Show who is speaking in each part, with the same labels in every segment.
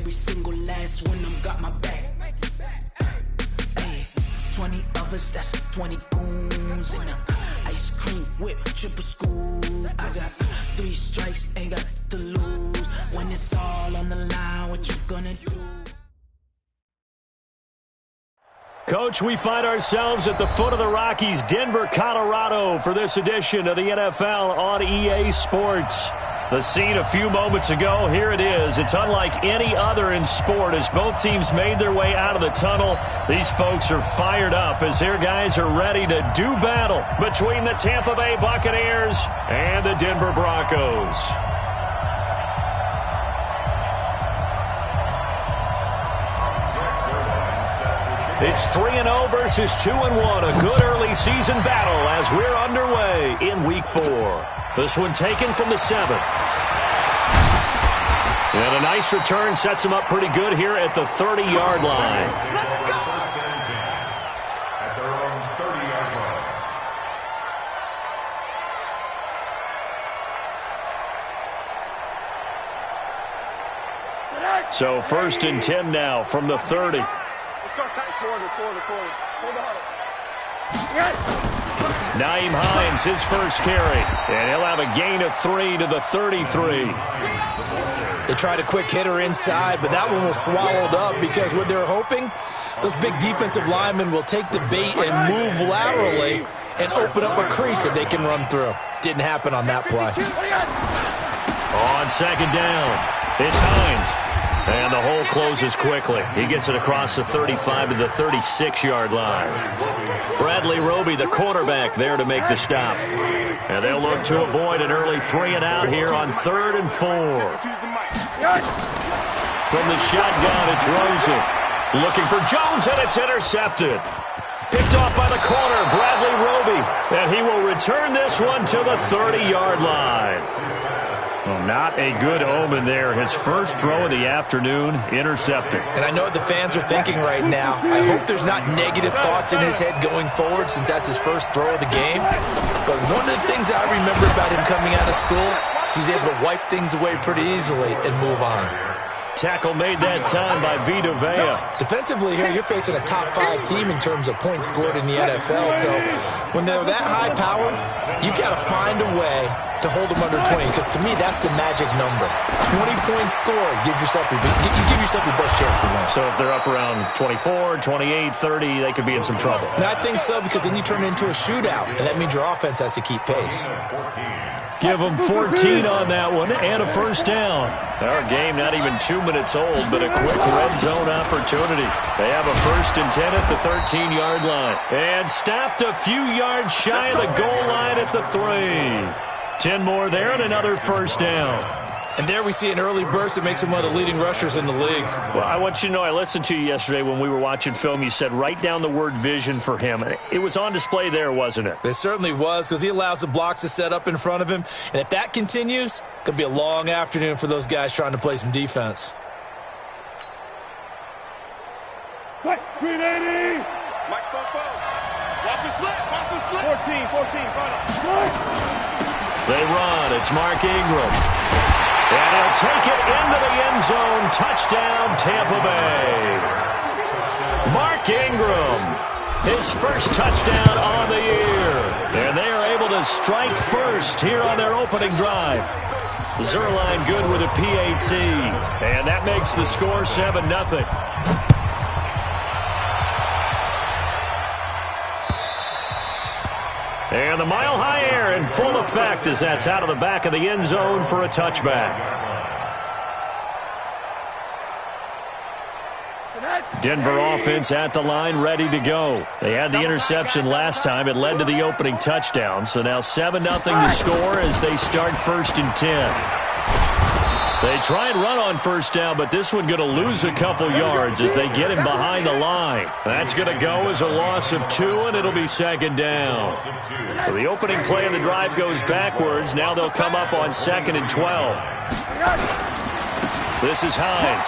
Speaker 1: every single last one of them got my back. Hey, 20 of us, that's 20 goons in them. Ice cream whip, triple scoop. I got 3 strikes, ain't got to lose. When it's all on the line, what you gonna do?
Speaker 2: Coach, we find ourselves at the foot of the Rockies, Denver, Colorado, for this edition of the NFL on EA Sports. The scene a few moments ago, here it is. It's unlike any other in sport as both teams made their way out of the tunnel. These folks are fired up as their guys are ready to do battle between the Tampa Bay Buccaneers and the Denver Broncos. It's 3-0 versus 2-1, a good early season battle as we're underway in Week 4. This one taken from the 7. And a nice return sets him up pretty good here at the 30-yard line.
Speaker 3: At their own 30-yard line.
Speaker 2: So 1st and 10 now from the 30. Nyheim Hines, his first carry, and he'll have a gain of 3 to the 33.
Speaker 4: They tried a quick hitter inside, but that one was swallowed up because what they're hoping, those big defensive linemen will take the bait and move laterally and open up a crease that they can run through. Didn't happen on that play.
Speaker 2: On 2nd down, it's Hines. And the hole closes quickly. He gets it across the 35 to the 36-yard line. Bradley Roby, the quarterback, there to make the stop. And they'll look to avoid an early 3-and-out here on 3rd and 4. From the shotgun, it's Rosen. Looking for Jones, and it's intercepted. Picked off by the corner, Bradley Roby. And he will return this one to the 30-yard line. Well, not a good omen there. His first throw of the afternoon, intercepted.
Speaker 4: And I know what the fans are thinking right now. I hope there's not negative thoughts in his head going forward since that's his first throw of the game. But one of the things I remember about him coming out of school is he's able to wipe things away pretty easily and move on.
Speaker 2: Tackle made that time by Vita Vea.
Speaker 4: Defensively here, you're facing a top 5 team in terms of points scored in the NFL. So when they're that high powered, you got to find a way to hold them under 20, because to me, that's the magic number. 20 points scored, you give yourself your best chance to win.
Speaker 2: So if they're up around 24, 28, 30, they could be in some trouble.
Speaker 4: And I think so, because then you turn it into a shootout, and that means your offense has to keep pace.
Speaker 2: Give them 14 on that one and a first down. Our game not even 2 minutes old, but a quick red zone opportunity. They have a 1st and 10 at the 13-yard line. And stopped a few yards shy of the goal line at the 3. 10 more there and another first down.
Speaker 4: And there we see an early burst that makes him one of the leading rushers in the league.
Speaker 2: Well, I want you to know, I listened to you yesterday when we were watching film. You said write down the word vision for him. It was on display there, wasn't it?
Speaker 4: It certainly was, because he allows the blocks to set up in front of him. And if that continues, it could be a long afternoon for those guys trying to play some defense.
Speaker 5: 380. Watch the slip. 14, final.
Speaker 2: They run. It's Mark Ingram. And he'll take it into the end zone. Touchdown, Tampa Bay. Mark Ingram, his first touchdown on the year. And they are able to strike first here on their opening drive. Zerline good with a PAT. And that makes the score 7-0. And the mile-high air in full effect as that's out of the back of the end zone for a touchback. Denver offense at the line, ready to go. They had the interception last time. It led to the opening touchdown. So now 7-0 to score as they start 1st and 10. They try and run on first down, but this one going to lose a couple yards as they get him behind the line. That's going to go as a loss of 2, and it'll be 2nd down. So the opening play of the drive goes backwards. Now they'll come up on 2nd and 12. This is Hines.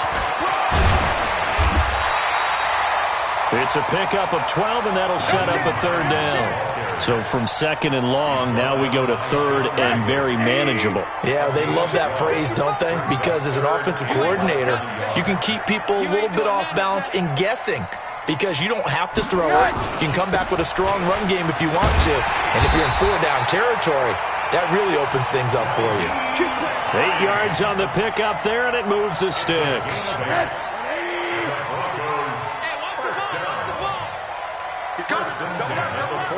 Speaker 2: It's a pickup of 12, and that'll set up a third down. So from second and long, now we go to third and very manageable.
Speaker 4: Yeah, they love that phrase, don't they? Because as an offensive coordinator, you can keep people a little bit off balance in guessing because you don't have to throw it. You can come back with a strong run game if you want to. And if you're in four-down territory, that really opens things up for you.
Speaker 2: 8 yards on the pickup there, and it moves the sticks.
Speaker 5: He's coming. Double up, double up.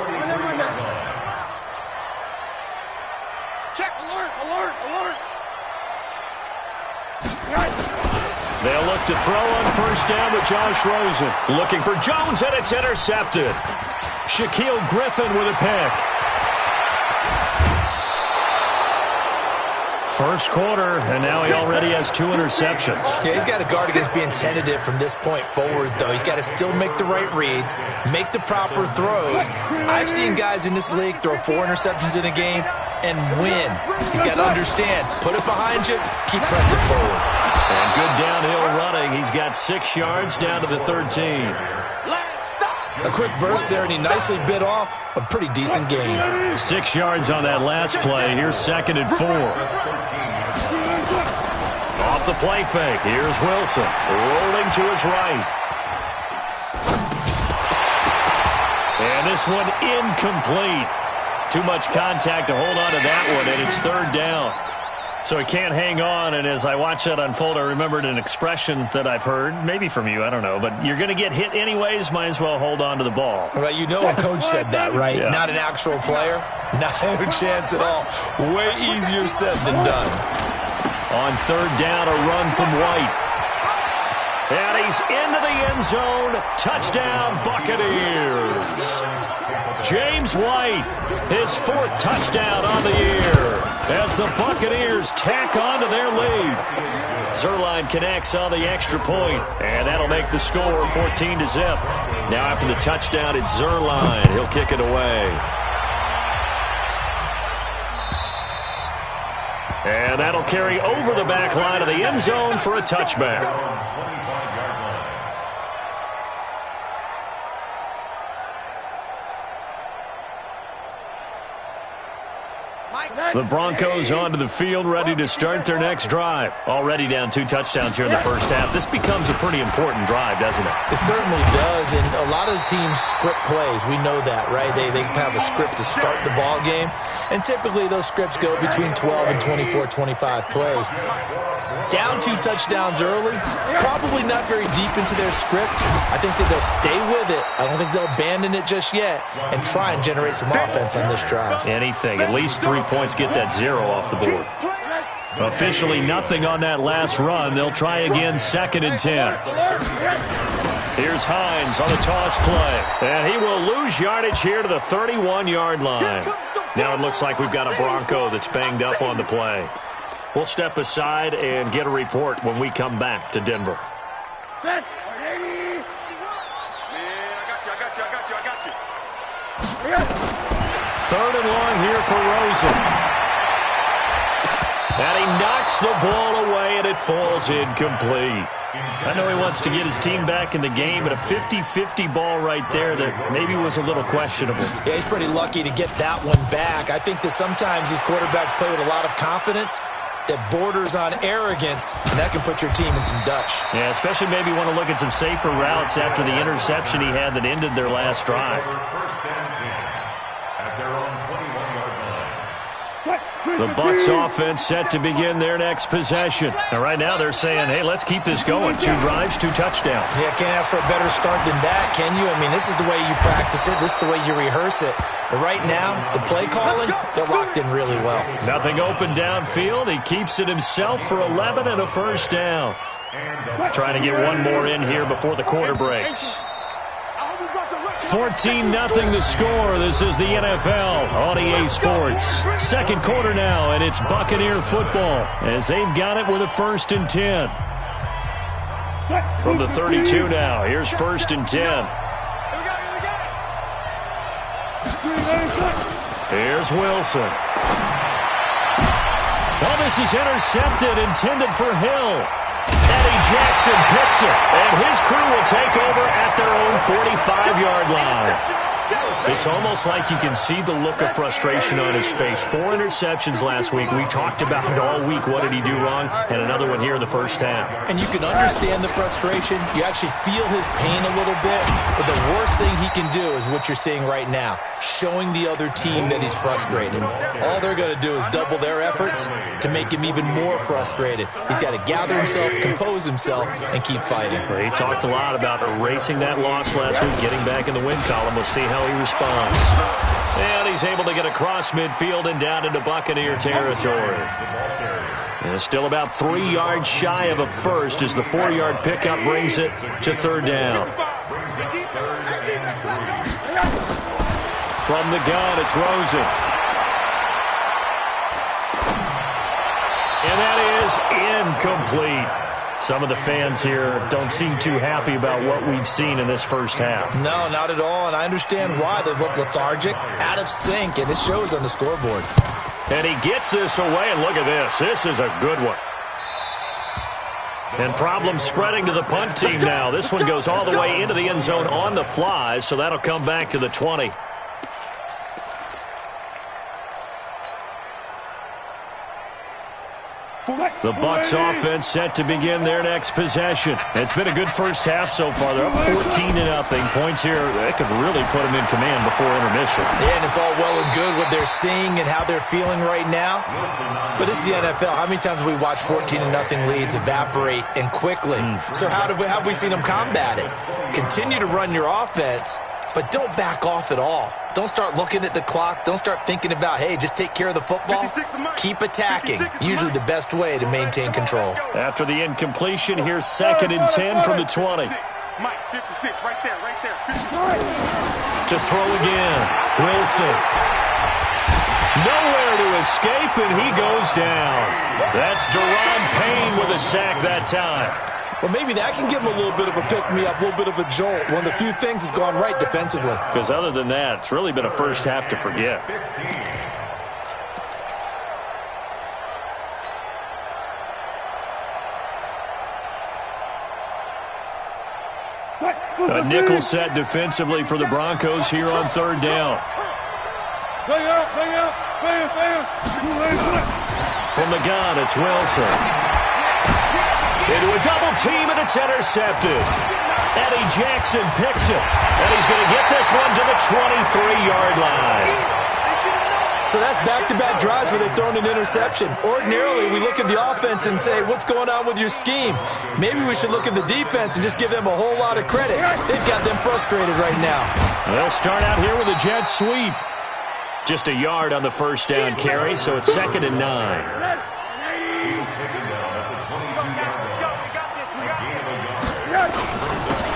Speaker 5: Check, alert, alert, alert.
Speaker 2: They'll look to throw on first down with Josh Rosen. Looking for Jones, and it's intercepted. Shaquille Griffin with a pick. First quarter, and now he already has 2 interceptions.
Speaker 4: Yeah, he's got to guard against being tentative from this point forward, though. He's got to still make the right reads, make the proper throws. I've seen guys in this league throw 4 interceptions in a game and win. He's got to understand, put it behind you, keep pressing forward.
Speaker 2: And good downhill running. He's got 6 yards down to the 13.
Speaker 4: A quick burst there, and he nicely bit off a pretty decent game.
Speaker 2: 6 yards on that last play. Here's second and 4. Off the play fake. Here's Wilson. Rolling to his right. And this one incomplete. Too much contact to hold on to that one, and it's third down. So he can't hang on, and as I watch that unfold, I remembered an expression that I've heard, maybe from you, I don't know, but you're going to get hit anyways, might as well hold on to the ball.
Speaker 4: Right, you know a coach said that, right?
Speaker 2: Yeah.
Speaker 4: Not an actual player. Not a chance at all. Way easier said than done.
Speaker 2: On third down, a run from White. And he's into the end zone. Touchdown, Buccaneers. James White, his 4th touchdown on the year as the Buccaneers tack on to their lead. Zuerlein connects on the extra point, and that'll make the score 14-0. Now after the touchdown, it's Zuerlein. He'll kick it away. And that'll carry over the back line of the end zone for a touchback. The Broncos onto the field, ready to start their next drive. Already down 2 touchdowns here in the first half. This becomes a pretty important drive, doesn't it?
Speaker 4: It certainly does, and a lot of the teams script plays. We know that, right? They have a script to start the ball game, and typically those scripts go between 12 and 24, 25 plays. Down 2 touchdowns early, probably not very deep into their script. I think that they'll stay with it. I don't think they'll abandon it just yet and try and generate some offense on this drive.
Speaker 2: Anything. At least 3 points, get that 0 off the board. Officially nothing on that last run. They'll try again, second and 10. Here's Hines on the toss play. And he will lose yardage here to the 31-yard line. Now it looks like we've got a Bronco that's banged up on the play. We'll step aside and get a report when we come back to Denver.
Speaker 5: Man, I got you.
Speaker 2: Third and long here for Rosen. And he knocks the ball away, and it falls incomplete. I know he wants to get his team back in the game, but a 50-50 ball right there that maybe was a little questionable.
Speaker 4: Yeah, he's pretty lucky to get that one back. I think that sometimes these quarterbacks play with a lot of confidence that borders on arrogance, and that can put your team in some Dutch.
Speaker 2: Yeah, especially maybe want to look at some safer routes after the interception he had that ended their last drive. The Bucs offense set to begin their next possession. And right now they're saying, hey, let's keep this going. 2 drives, 2 touchdowns.
Speaker 4: Yeah, can't ask for a better start than that, can you? I mean, this is the way you practice it. This is the way you rehearse it. But right now, the play calling, they're locked in really well.
Speaker 2: Nothing open downfield. He keeps it himself for 11 and a first down. Trying to get one more in here before the quarter breaks. 14-0 the score. This is the NFL on EA Sports. Second quarter now, and it's Buccaneer football as they've got it with a 1st and 10. From the 32 now, here's 1st and 10. Here's Wilson. Oh, this is intercepted, intended for Hill. Eddie Jackson Jackson picks it, and his crew will take over at their own 45-yard line. It's almost like you can see the look of frustration on his face. 4 interceptions last week. We talked about it all week. What did he do wrong? And another one here in the first half.
Speaker 4: And you can understand the frustration. You actually feel his pain a little bit. But the worst thing he can do is what you're seeing right now, showing the other team that he's frustrated. All they're going to do is double their efforts to make him even more frustrated. He's got to gather himself, compose himself, and keep fighting.
Speaker 2: Well, he talked a lot about erasing that loss last week, getting back in the win column. We'll see how he responds. And he's able to get across midfield and down into Buccaneer territory. And it's still about 3 yards shy of a first as the 4-yard pickup brings it to third down. From the gun, it's Rosen. And that is incomplete. Some of the fans here don't seem too happy about what we've seen in this first half.
Speaker 4: No, not at all, and I understand why. They look lethargic, out of sync, and it shows on the scoreboard.
Speaker 2: And he gets this away, and look at this. This is a good one. And problems spreading to the punt team now. This one goes all the way into the end zone on the fly, so that'll come back to the 20. The Bucs offense set to begin their next possession. It's been a good first half so far. They're up 14-0. Points here, that could really put them in command before intermission.
Speaker 4: Yeah, and it's all well and good what they're seeing and how they're feeling right now. But this is the NFL. How many times have we watched 14-0 leads evaporate and quickly? So how have we seen them combat it? Continue to run your offense, but don't back off at all. Don't start looking at the clock. Don't start thinking about, hey, just take care of the football. Keep attacking. Usually the best way to maintain control.
Speaker 2: After the incompletion, here's 2nd and 10 from the 20.
Speaker 5: Mike, 56, right there, right there. 56.
Speaker 2: To throw again. Wilson. Nowhere to escape, and he goes down. That's Deron Payne with a sack that time.
Speaker 4: Well, maybe that can give him a little bit of a pick-me-up, a little bit of a jolt. One of the few things has gone right defensively.
Speaker 2: Because other than that, it's really been a first half to forget. A nickel set defensively for the Broncos here on third down. From the gun, it's Wilson. Into a double team, and it's intercepted. Eddie Jackson picks it, and he's going to get this one to the 23-yard line.
Speaker 4: So that's back-to-back drives where they've thrown an interception. Ordinarily, we look at the offense and say, what's going on with your scheme? Maybe we should look at the defense and just give them a whole lot of credit. They've got them frustrated right now.
Speaker 2: They'll start out here with a jet sweep. Just a yard on the first down carry, so it's 2nd and 9.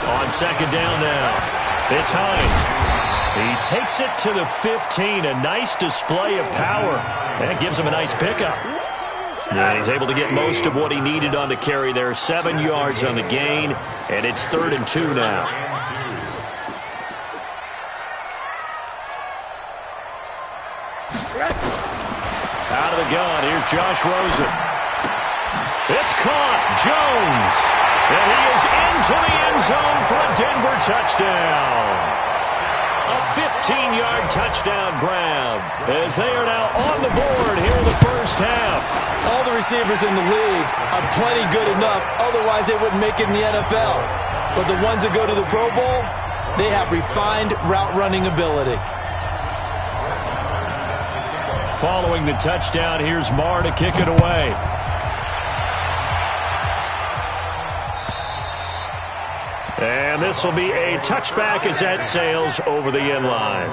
Speaker 2: On 2nd down now, it's Hines. He takes it to the 15, a nice display of power. And it gives him a nice pickup. And he's able to get most of what he needed on the carry there. 7 yards on the gain, and it's 3rd and 2 now. Out of the gun, here's Josh Rosen. It's caught, Jones. And he is into the end zone for a Denver touchdown. A 15-yard touchdown grab as they are now on the board here in the first half.
Speaker 4: All the receivers in the league are plenty good enough. Otherwise, they wouldn't make it in the NFL. But the ones that go to the Pro Bowl, they have refined route-running ability.
Speaker 2: Following the touchdown, here's Marr to kick it away. And this will be a touchback as that sails over the end line.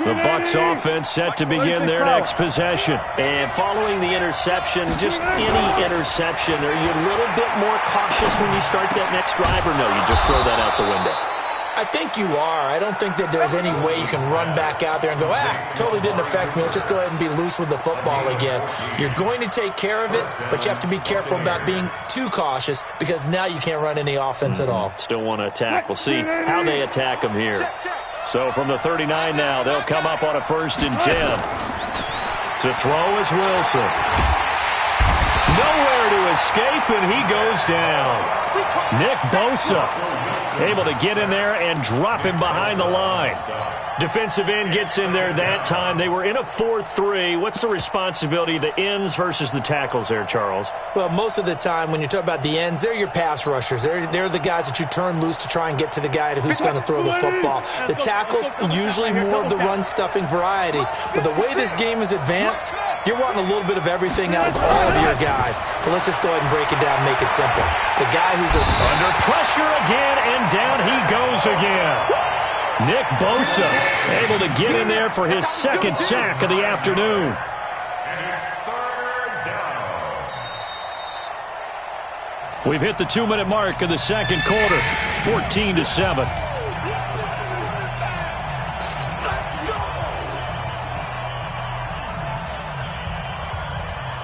Speaker 2: The Bucs offense set to begin their next possession. And following the interception, just any interception, are you a little bit more cautious when you start that next drive, or no, you just throw that out the window?
Speaker 4: I think you are. I don't think that there's any way you can run back out there and go, totally didn't affect me. Let's just go ahead and be loose with the football again. You're going to take care of it, but you have to be careful about being too cautious because now you can't run any offense at all.
Speaker 2: Still want to attack. We'll see how they attack them here. So from the 39 now, they'll come up on a 1st and 10. To throw is Wilson. Nowhere to escape, and he goes down. Nick Bosa able to get in there and drop him behind the line. Defensive end gets in there that time. They were in a 4-3. What's the responsibility of the ends versus the tackles there, Charles?
Speaker 4: Well, most of the time when you talk about the ends, they're your pass rushers. They're the guys that you turn loose to try and get to the guy who's going to throw the football. The tackles, usually more of the run-stuffing variety. But the way this game is advanced, you're wanting a little bit of everything out of all of your guys. But let's just go ahead and break it down and make it simple. The guy who's
Speaker 2: under pressure again, and down he goes again. Nick Bosa able to get in there for his 2nd sack of the afternoon. We've hit the 2-minute mark of the 2nd quarter, 14-7.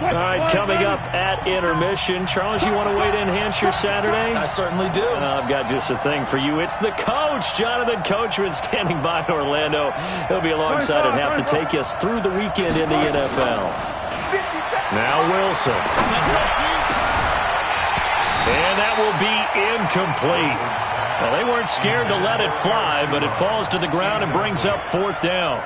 Speaker 2: All right, coming up at intermission. Charles, you want to wait to enhance your Saturday?
Speaker 4: I certainly do.
Speaker 2: I've got just a thing for you. It's the coach, Jonathan Coachman, standing by in Orlando. He'll be alongside at half to take us through the weekend in the NFL. Now Wilson. And that will be incomplete. Well, they weren't scared to let it fly, but it falls to the ground and brings up 4th down.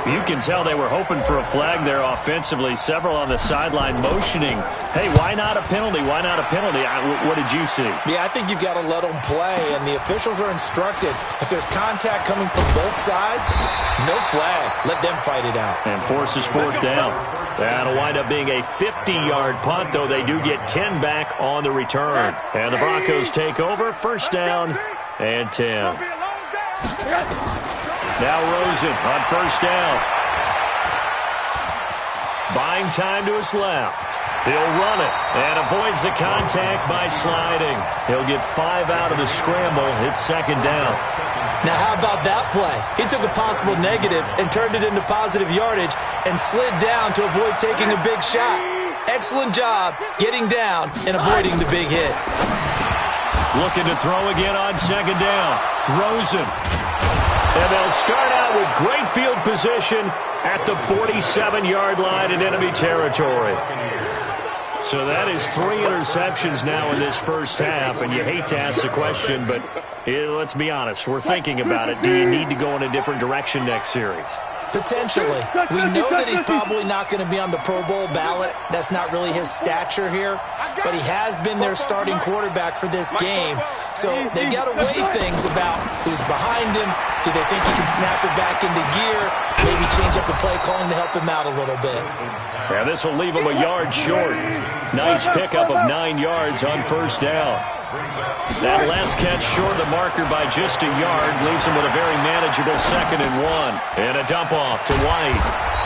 Speaker 2: You can tell they were hoping for a flag there offensively. Several on the sideline motioning. Hey, why not a penalty? Why not a penalty? What did you see?
Speaker 4: Yeah, I think you've got to let them play, and the officials are instructed. If there's contact coming from both sides, no flag. Let them fight it out.
Speaker 2: And forces 4th down. That'll wind up being a 50-yard punt, though they do get 10 back on the return. And the Broncos take over. 1st down and 10. Now Rosen on 1st down. Buying time to his left. He'll run it and avoids the contact by sliding. He'll get 5 out of the scramble. It's 2nd down.
Speaker 4: Now how about that play? He took a possible negative and turned it into positive yardage and slid down to avoid taking a big shot. Excellent job getting down and avoiding the big hit.
Speaker 2: Looking to throw again on 2nd down. Rosen. And they'll start out with great field position at the 47-yard line in enemy territory. So that is 3 interceptions now in this 1st half, and you hate to ask the question, but let's be honest. We're thinking about it. Do you need to go in a different direction next series?
Speaker 4: Potentially. We know that he's probably not going to be on the Pro Bowl ballot. That's not really his stature here. But he has been their starting quarterback for this game. So they've got to weigh things about who's behind him. Do they think he can snap it back into gear? Maybe change up the play calling to help him out a little bit.
Speaker 2: Yeah, this will leave him a yard short. Nice pickup of 9 yards on 1st down. That last catch short of the marker by just a yard leaves him with a very manageable 2nd and 1. And a dump off to White.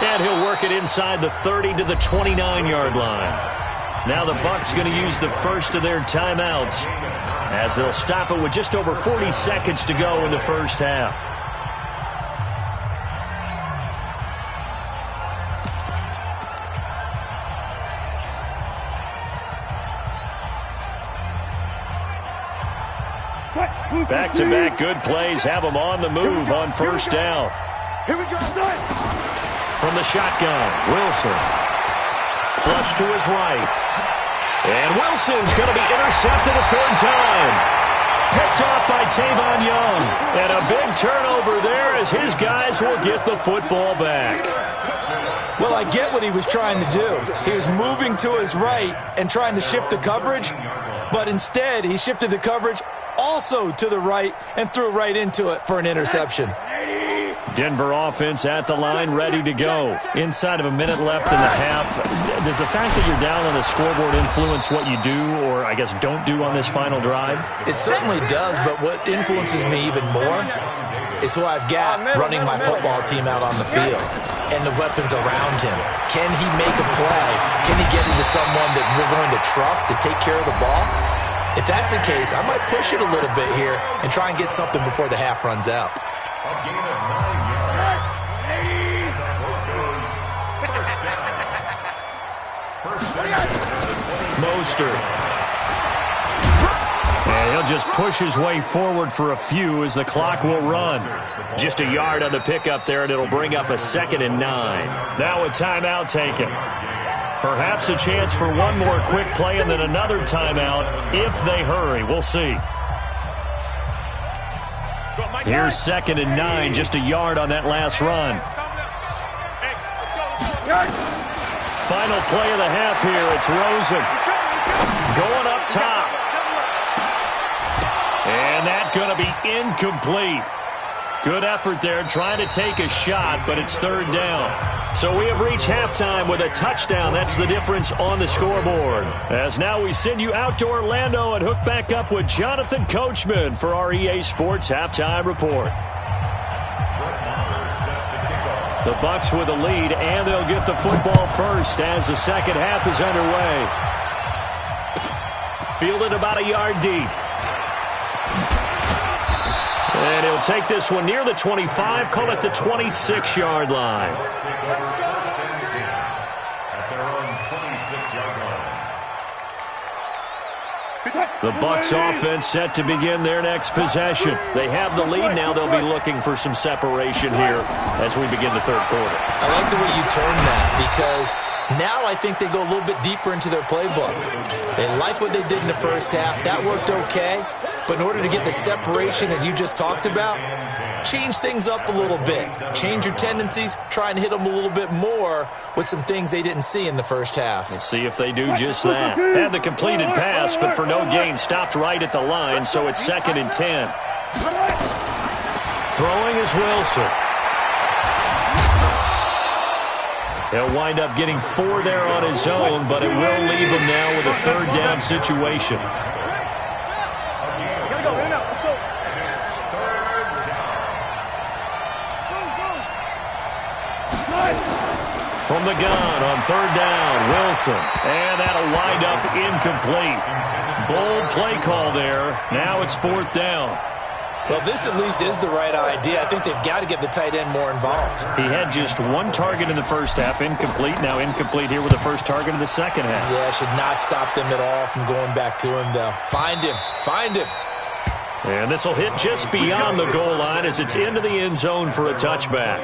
Speaker 2: And he'll work it inside the 30 to the 29-yard line. Now the Bucs going to use the first of their timeouts as they'll stop it with just over 40 seconds to go in the 1st half. Back-to-back good plays have them on the move on 1st down.
Speaker 5: Here we go.
Speaker 2: From the shotgun, Wilson. Flush to his right. And Wilson's going to be intercepted a 3rd time. Picked off by Tavon Young. And a big turnover there as his guys will get the football back.
Speaker 4: Well, I get what he was trying to do. He was moving to his right and trying to shift the coverage. But instead, he shifted the coverage also to the right and threw right into it for an interception.
Speaker 2: Denver offense at the line, ready to go. Inside of a minute left in the half. Does the fact that you're down on the scoreboard influence what you do or, I guess, don't do on this final drive?
Speaker 4: It certainly does, but what influences me even more is who I've got running my football team out on the field and the weapons around him. Can he make a play? Can he get into someone that we're going to trust to take care of the ball? If that's the case, I might push it a little bit here and try and get something before the half runs out.
Speaker 3: A gain of 9 yards. First down.
Speaker 2: Mostert. And he'll just push his way forward for a few as the clock will run. Just a yard on the pickup there, and it'll bring up a 2nd and 9. Now a timeout taken. Perhaps a chance for one more quick play and then another timeout if they hurry. We'll see. Here's 2nd and 9, just a yard on that last run. Final play of the half here. It's Rosen going up top. And that's going to be incomplete. Good effort there trying to take a shot, but it's 3rd down. So we have reached halftime with a touchdown. That's the difference on the scoreboard. As now we send you out to Orlando and hook back up with Jonathan Coachman for our EA Sports Halftime Report. The Bucs with a lead, and they'll get the football first as the second half is underway. Fielded about a yard deep. And he'll take this one near the 25, call it the 26-yard line.
Speaker 3: At their own 26-yard line.
Speaker 2: The Bucs offense set to begin their next possession. They have the lead now. They'll be looking for some separation here as we begin the 3rd quarter.
Speaker 4: I like the way you turn that because now I think they go a little bit deeper into their playbook. They like what they did in the first half. That worked okay. But in order to get the separation that you just talked about, change things up a little bit. Change your tendencies. Try and hit them a little bit more with some things they didn't see in the first half.
Speaker 2: We'll see if they do just that. Had the completed pass, but for no gain, stopped right at the line, so it's 2nd and 10. Throwing is Wilson. He'll wind up getting 4 there on his own, but it will leave him now with a 3rd down situation. From the gun on 3rd down, Wilson. And that'll wind up incomplete. Bold play call there. Now it's 4th down.
Speaker 4: Well, this at least is the right idea. I think they've got to get the tight end more involved.
Speaker 2: He had just 1 target in the first half, incomplete. Now incomplete here with the first target in the second half.
Speaker 4: Yeah, should not stop them at all from going back to him, though. Find him. Find him.
Speaker 2: And this will hit just beyond the goal line as it's into the end zone for a touchback.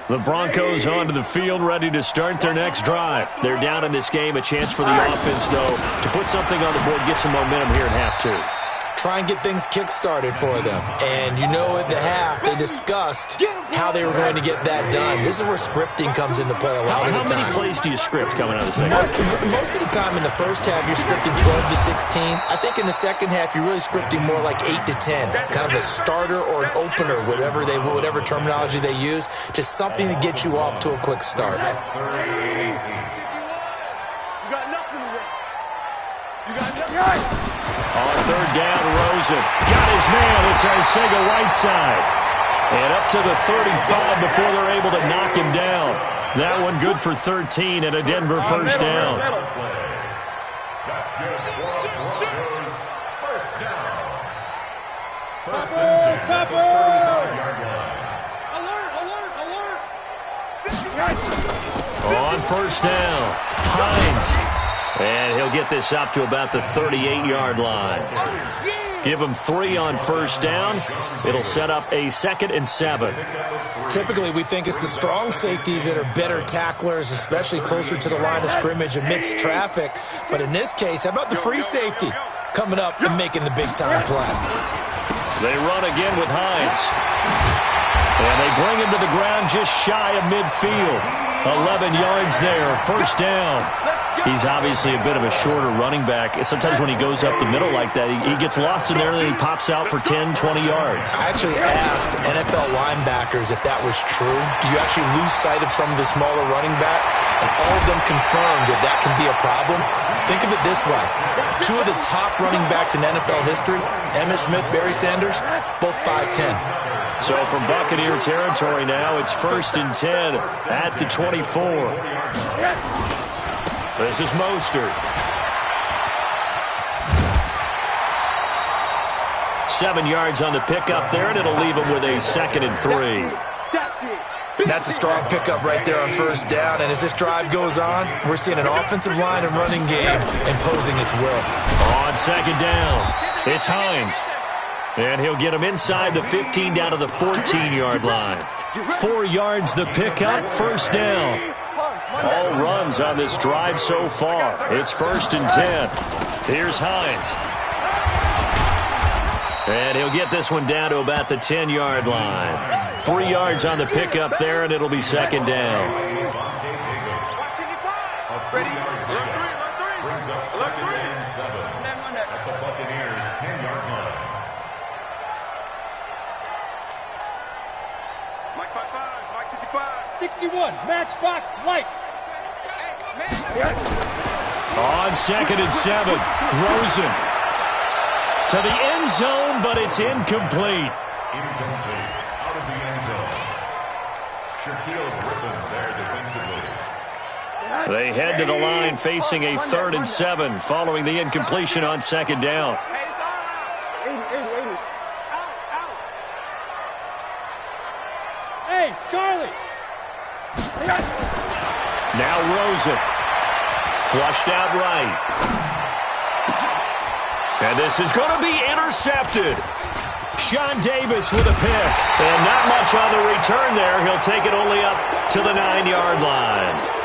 Speaker 2: The Broncos onto the field, ready to start their next drive. They're down in this game. A chance for the offense, though, to put something on the board, get some momentum here in half 2.
Speaker 4: Try and get things kick-started for them. And you know at the half, they discussed how they were going to get that done. This is where scripting comes into play a lot of the time.
Speaker 2: How many plays do you script coming out of the second half?
Speaker 4: Most of the time in the first half, you're scripting 12 to 16. I think in the second half, you're really scripting more like 8 to 10. Kind of a starter or an opener, whatever terminology they use. Just something to get you off to a quick start.
Speaker 5: You got nothing to You got nothing.
Speaker 2: On 3rd down, Rosen got his man. It's Arcega-Whiteside. And up to the 35 before they're able to knock him down. That one good for 13 and a Denver first down.
Speaker 3: That's good for Broncos. First down. First and 10 at the 35-yard line.
Speaker 2: On first down, Hines. And he'll get this up to about the 38-yard line. Give him 3 on first down. It'll set up a 2nd and 7.
Speaker 4: Typically, we think it's the strong safeties that are better tacklers, especially closer to the line of scrimmage amidst traffic. But in this case, how about the free safety coming up and making the big-time play?
Speaker 2: They run again with Hines. And they bring him to the ground just shy of midfield. 11 yards there, first down. He's obviously a bit of a shorter running back. Sometimes when he goes up the middle like that, he gets lost in there and then he pops out for 10, 20 yards.
Speaker 4: I actually asked NFL linebackers if that was true. Do you actually lose sight of some of the smaller running backs? And all of them confirmed that that can be a problem. Think of it this way. 2 of the top running backs in NFL history, Emmitt Smith, Barry Sanders, both 5'10".
Speaker 2: So from Buccaneer territory now, it's 1st and 10 at the 24. This is Mostert. 7 yards on the pickup there, and it'll leave him with a 2nd and 3.
Speaker 4: That's a strong pickup right there on 1st down, and as this drive goes on, we're seeing an offensive line and running game imposing its will.
Speaker 2: On 2nd down, it's Hines. And he'll get him inside the 15 down to the 14-yard line. 4 yards the pickup, 1st down. All runs on this drive so far. It's 1st and 10. Here's Hines. And he'll get this one down to about the 10-yard line. 3 yards on the pickup there, and it'll be 2nd down.
Speaker 3: Brings up 2nd and 7 at the Buccaneers' 10-yard line.
Speaker 5: Mike 55, Mike 55.
Speaker 6: 61, matchbox lights.
Speaker 2: On 2nd and 7, Rosen. To the end zone, but it's incomplete.
Speaker 3: Incomplete. Out of the end zone. Shaquille Griffin there defensively.
Speaker 2: They head to the line facing a 3rd and 7 following the incompletion on 2nd down.
Speaker 5: Hey, it's all out. 80. Out.
Speaker 6: Hey, Charlie.
Speaker 2: Now Rosen. Flushed out right. And this is going to be intercepted. Sean Davis with a pick. And not much on the return there. He'll take it only up to the 9-yard line.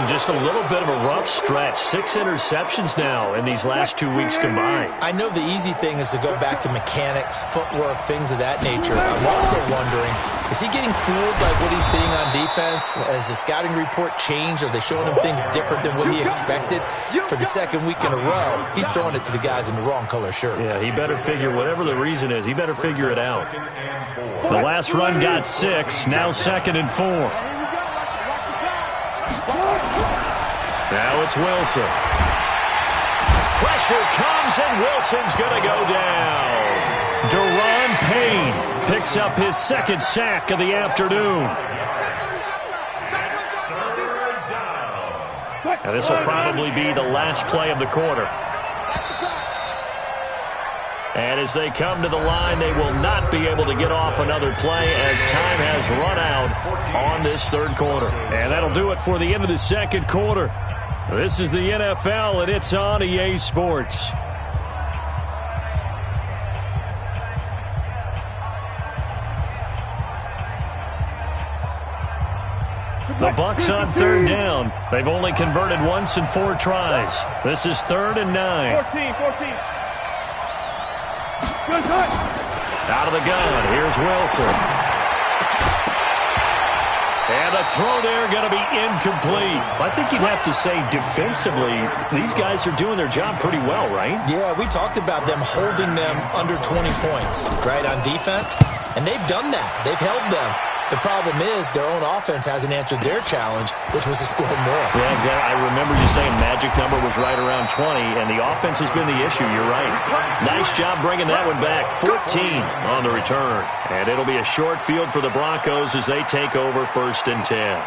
Speaker 2: Just a little bit of a rough stretch. 6 interceptions now in these last 2 weeks combined.
Speaker 4: I know the easy thing is to go back to mechanics, footwork, things of that nature. I'm also wondering, is he getting fooled by what he's seeing on defense? Has the scouting report changed? Are they showing him things different than what he expected? For the 2nd week in a row, he's throwing it to the guys in the wrong color shirts.
Speaker 2: Yeah, he better figure, whatever the reason is, he better figure it out. The last run got 6, now 2nd and 4. Now it's Wilson. Pressure comes, and Wilson's going to go down. Deron Payne picks up his 2nd sack of the afternoon. Now this will probably be the last play of the quarter. And as they come to the line, they will not be able to get off another play as time has run out on this 3rd quarter. And that'll do it for the end of the 2nd quarter. This is the NFL, and it's on EA Sports. The Bucs on 3rd down. They've only converted once in 4 tries. This is 3rd and 9.
Speaker 5: 14.
Speaker 2: Out of the gun, here's Wilson. And the throw there going to be incomplete. I think you'd have to say defensively, these guys are doing their job pretty well, right?
Speaker 4: Yeah, we talked about them holding them under 20 points, right, on defense. And they've done that. They've held them. The problem is their own offense hasn't answered their challenge, which was to score more.
Speaker 2: Yeah, exactly. I remember you saying magic number was right around 20, and the offense has been the issue. You're right. Nice job bringing that one back. 14 on the return. And it'll be a short field for the Broncos as they take over 1st and 10.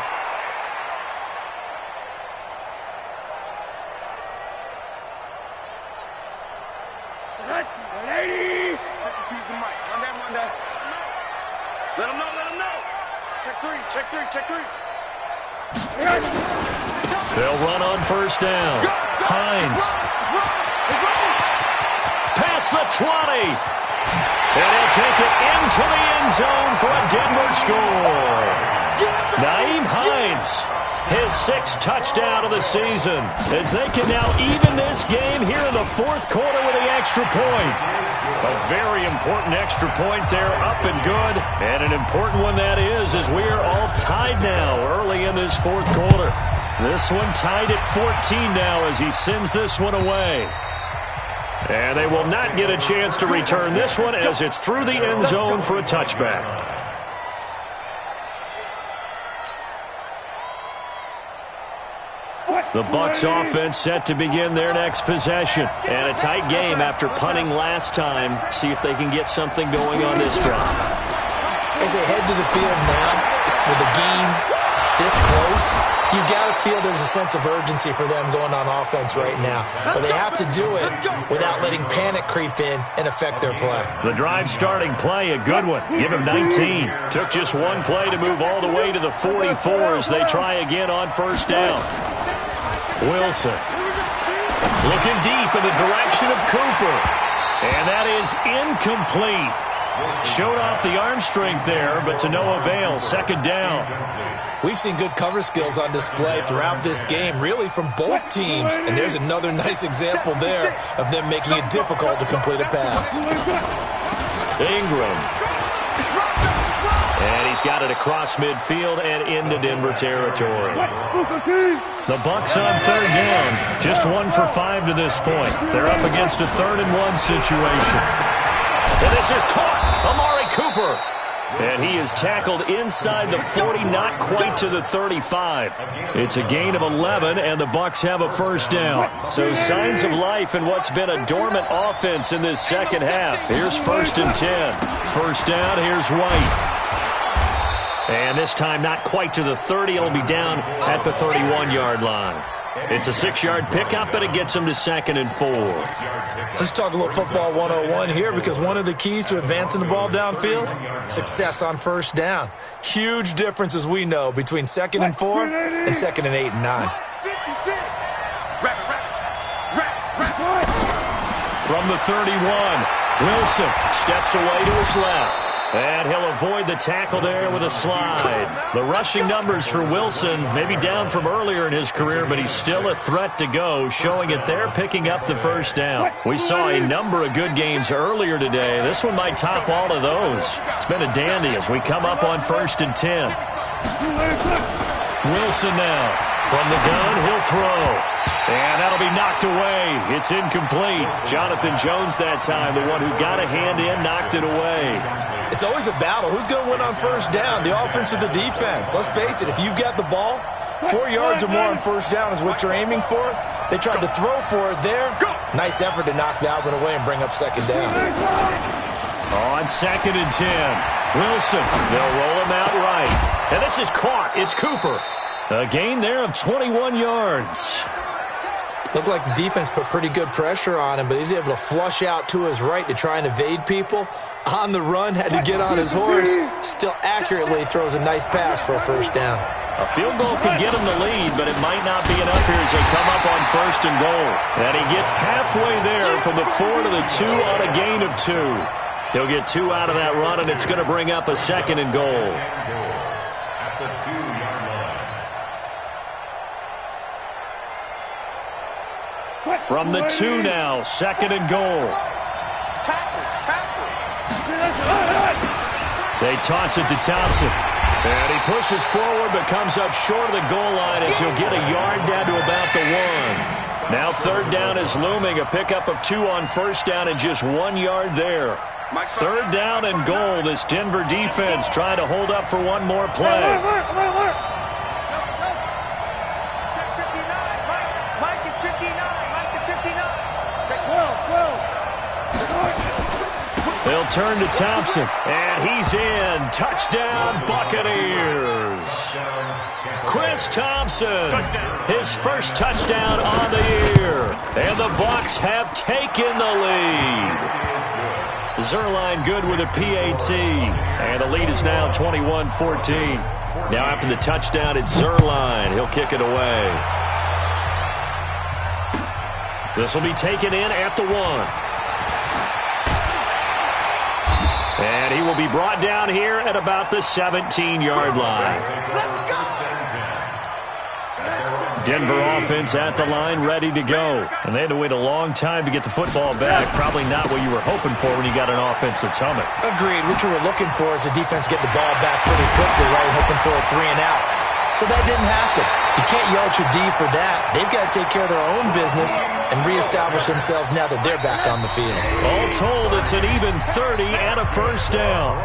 Speaker 5: Check three.
Speaker 2: They'll run on 1st down. Hines. Past the 20. And he'll take it into the end zone for a Denver score. Nyheim Hines, his 6th touchdown of the season, as they can now even this game here in the 4th quarter with the extra point. A very important extra point there, up and good. And an important one that is, as we are all tied now early in this 4th quarter. This one tied at 14 now as he sends this one away. And they will not get a chance to return this one as it's through the end zone for a touchback. The Bucs offense set to begin their next possession. And a tight game after punting last time. See if they can get something going on this drive.
Speaker 4: As they head to the field now, with the game this close, you got to feel there's a sense of urgency for them going on offense right now. But they have to do it without letting panic creep in and affect their play.
Speaker 2: The drive starting play, a good one. Give him 19. Took just one play to move all the way to the 44 as they try again on first down. Wilson looking deep in the direction of Cooper. And that is incomplete. Showed off the arm strength there, but to no avail. Second down.
Speaker 4: We've seen good cover skills on display throughout this game, really from both teams. And there's another nice example there of them making it difficult to complete a pass.
Speaker 2: Ingram. And he's got it across midfield and into Denver territory. The Bucs on third down. Just 1 for 5 to this point. They're up against a 3rd-and-1 situation. And this is caught. Amari Cooper. And he is tackled inside the 40, not quite to the 35. It's a gain of 11, and the Bucs have a first down. So signs of life in what's been a dormant offense in this second half. Here's 1st and 10. First down, here's White. And this time not quite to the 30. It'll be down at the 31-yard line. It's a 6-yard pickup, and it gets him to 2nd and 4.
Speaker 4: Let's talk a little football 101 here, because one of the keys to advancing the ball downfield, success on first down. Huge difference, as we know, between 2nd and 4 and 2nd and 8 and 9.
Speaker 2: From the 31, Wilson steps away to his left. And he'll avoid the tackle there with a slide. The rushing numbers for Wilson may be down from earlier in his career, but he's still a threat to go, showing it there, picking up the first down. We saw a number of good games earlier today. This one might top all of those. It's been a dandy as we come up on 1st and 10. Wilson now. From the gun, he'll throw. And that'll be knocked away. It's incomplete. Jonathan Jones that time, the one who got a hand in, knocked it away.
Speaker 4: It's always a battle. Who's going to win on first down, the offense or the defense? Let's face it, if you've got the ball, 4 yards or more on first down is what you're aiming for. They tried to throw for it there. Nice effort to knock that one away and bring up second down.
Speaker 2: On 2nd and 10, Wilson. They'll roll him out right. And this is caught. It's Cooper. A gain there of 21 yards.
Speaker 4: Looked like the defense put pretty good pressure on him, but he's able to flush out to his right to try and evade people. On the run, had to get on his horse. Still accurately throws a nice pass for a first down.
Speaker 2: A field goal could get him the lead, but it might not be enough here as they come up on 1st and goal. And he gets halfway there from the 4 to the 2 on a gain of 2. He'll get 2 out of that run, and it's going to bring up a 2nd and goal.
Speaker 3: At the 2-yard line.
Speaker 2: From the 2 now, 2nd and goal. They toss it to Thompson. And he pushes forward but comes up short of the goal line as he'll get a yard down to about the 1. Now 3rd down is looming. A pickup of 2 on first down and just 1 yard there. 3rd down and goal. This Denver defense trying to hold up for one more play. They'll turn to Thompson, and he's in. Touchdown, Buccaneers. Chris Thompson, his first touchdown on the year. And the Bucs have taken the lead. Zerline good with a PAT. And the lead is now 21-14. Now after the touchdown, it's Zerline. He'll kick it away. This will be taken in at the 1. And he will be brought down here at about the 17-yard line. Denver offense at the line, ready to go. And they had to wait a long time to get the football back. Probably not what you were hoping for when you got an offense that's humming.
Speaker 4: Agreed. What you were looking for is the defense get the ball back pretty quickly, right? Hoping for a 3 and out. So that didn't happen. You can't yell at your D for that. They've got to take care of their own business and reestablish themselves now that they're back on the field.
Speaker 2: All told, it's an even 30 and a first down.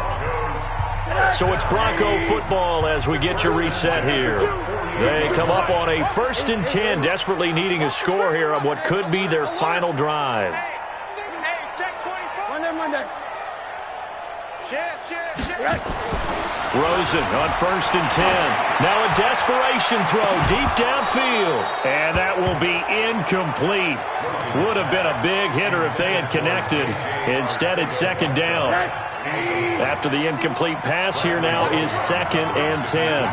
Speaker 2: So it's Bronco football as we get you reset here. They come up on a 1st and 10, desperately needing a score here on what could be their final drive.
Speaker 6: Hey, check 24. Monday. Check.
Speaker 2: Rosen on 1st and 10. Now a desperation throw deep downfield. And that will be incomplete. Would have been a big hitter if they had connected. Instead, it's 2nd down. After the incomplete pass, here now is 2nd and 10.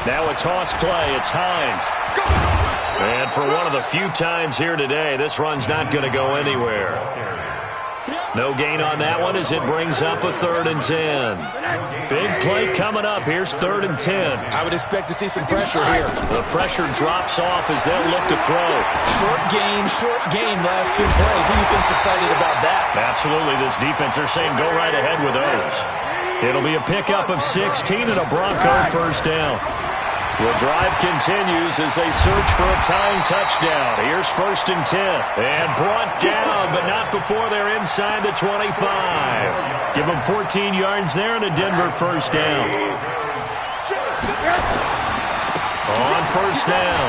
Speaker 2: Now a toss play. It's Hines. And for one of the few times here today, this run's not going to go anywhere. No gain on that one as it brings up a 3rd and 10. Big play coming up. Here's 3rd and 10.
Speaker 4: I would expect to see some pressure here.
Speaker 2: The pressure drops off as they'll look to throw.
Speaker 4: Short gain last 2 plays. Who do you think's excited about that?
Speaker 2: Absolutely. This defense, they're saying go right ahead with those. It'll be a pickup of 16 and a Bronco 1st down. The drive continues as they search for a tying touchdown. Here's 1st and 10. And brought down, but not before they're inside the 25. Give them 14 yards there and a Denver 1st down. On 1st down,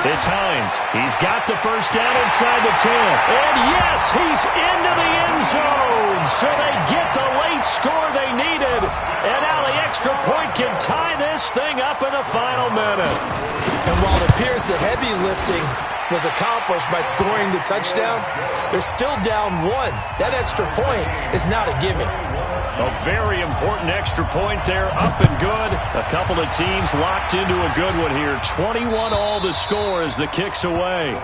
Speaker 2: it's Hines. He's got the 1st down inside the 10. And yes, he's into the end zone. So they get the late score they needed. And now the extra point can tie this thing up in the final minute.
Speaker 4: And while it appears the heavy lifting was accomplished by scoring the touchdown, they're still down 1. That extra point is not a gimme.
Speaker 2: A very important extra point there, up and good. A couple of teams locked into a good one here. 21 all the score as the kick's away.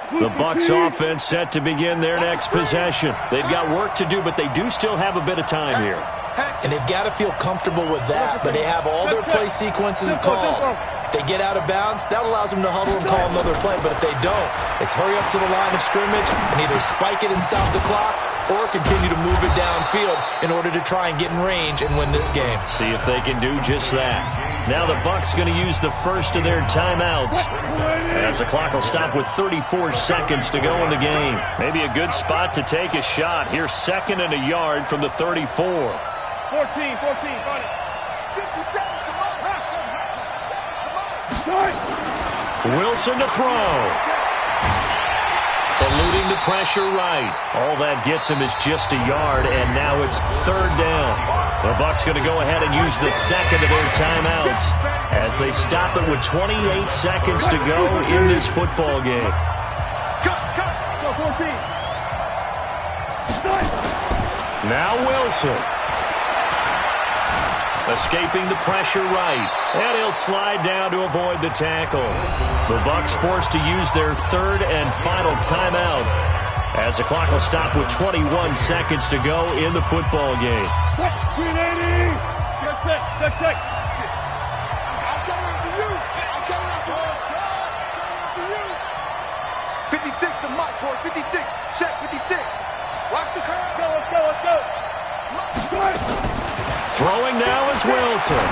Speaker 2: The Bucs offense set to begin their next possession. They've got work to do, but they do still have a bit of time here.
Speaker 4: And they've got to feel comfortable with that, but they have all their play sequences called. If they get out of bounds, that allows them to huddle and call another play, but if they don't, it's hurry up to the line of scrimmage and either spike it and stop the clock or continue to move it downfield in order to try and get in range and win this game.
Speaker 2: See if they can do just that. Now the Bucs going to use the first of their timeouts as the clock will stop with 34 seconds to go in the game. Maybe a good spot to take a shot. Here's 2nd and a yard from the 34.
Speaker 6: 14, 14, run it. 57, come on.
Speaker 2: Wilson to throw. Eluding the pressure right. All that gets him is just a yard, and now it's 3rd down. The Bucs going to go ahead and use the 2nd of their timeouts as they stop it with 28 seconds to go in this football game.
Speaker 6: Go, 14.
Speaker 2: Now Wilson. Escaping the pressure right. And he'll slide down to avoid the tackle. The Bucs forced to use their 3rd and final timeout as the clock will stop with 21 seconds to go in the football game.
Speaker 6: 380. Check.
Speaker 5: I'm coming after you. I'm coming after you. 56 to Mox, boy. 56. Check, 56. Watch the curve.
Speaker 6: Let's go.
Speaker 2: Throwing now is Wilson.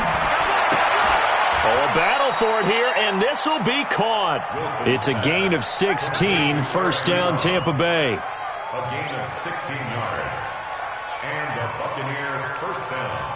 Speaker 2: Oh, a battle for it here, and this will be caught. It's a gain of 16, 1st down Tampa Bay.
Speaker 3: A gain of 16 yards. And the Buccaneer 1st down.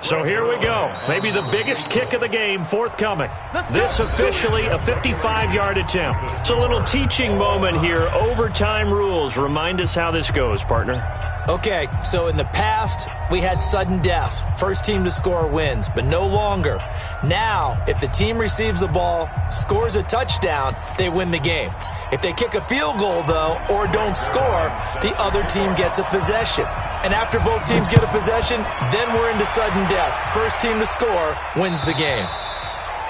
Speaker 2: So here we go. Maybe the biggest kick of the game forthcoming. This officially a 55-yard attempt. It's a little teaching moment here. Overtime rules. Remind us how this goes, partner.
Speaker 4: Okay, so in the past, we had sudden death. First team to score wins, but no longer. Now, if the team receives the ball, scores a touchdown, they win the game. If they kick a field goal, though, or don't score, the other team gets a possession. And after both teams get a possession, then we're into sudden death. First team to score wins the game.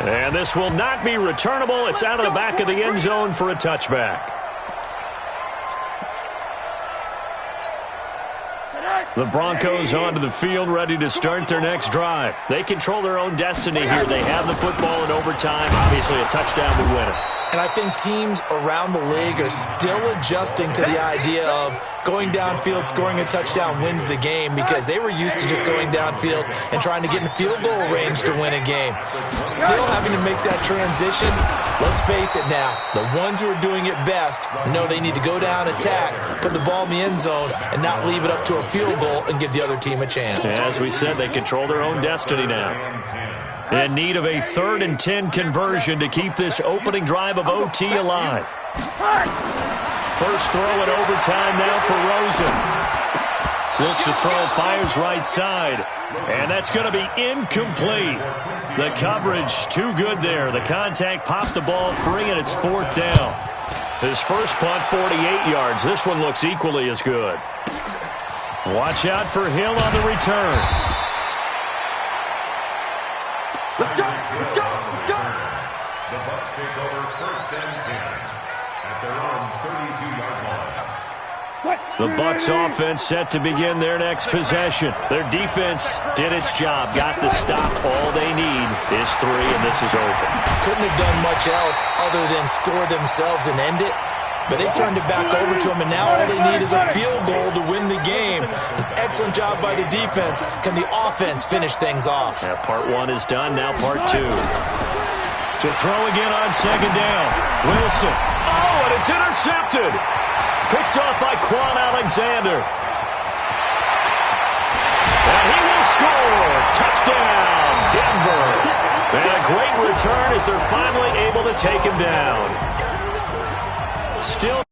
Speaker 2: And this will not be returnable. It's out of the back of the end zone for a touchback. The Broncos onto the field, ready to start their next drive. They control their own destiny here. They have the football in overtime. Obviously, a touchdown would win it.
Speaker 4: And I think teams around the league are still adjusting to the idea of going downfield, scoring a touchdown wins the game because they were used to just going downfield and trying to get in field goal range to win a game. Still having to make that transition. Let's face it now, the ones who are doing it best know they need to go down, attack, put the ball in the end zone, and not leave it up to a field goal and give the other team a chance.
Speaker 2: As we said, they control their own destiny now. In need of a 3rd and 10 conversion to keep this opening drive of OT alive. First throw in overtime now for Rosen. Looks to throw, fires right side. And that's going to be incomplete. The coverage too good there. The contact popped the ball free, and it's 4th down. His first punt, 48 yards. This one looks equally as good. Watch out for Hill on the return.
Speaker 5: Let's go! Let's go! Let's go!
Speaker 3: The Bucs take over 1st and 10 at their own 32-yard line.
Speaker 2: The Bucs offense set to begin their next possession. Their defense did its job, got the stop. All they need is 3, and this is over.
Speaker 4: Couldn't have done much else other than score themselves and end it. But they turned it back over to him, and now all they need is a field goal to win the game. An excellent job by the defense. Can the offense finish things off?
Speaker 2: Yeah, part 1 is done, now part 2. To throw again on 2nd down. Wilson. Oh, and it's intercepted. Picked off by Quan Alexander. And he will score. Touchdown, Denver. And a great return as they're finally able to take him down. Still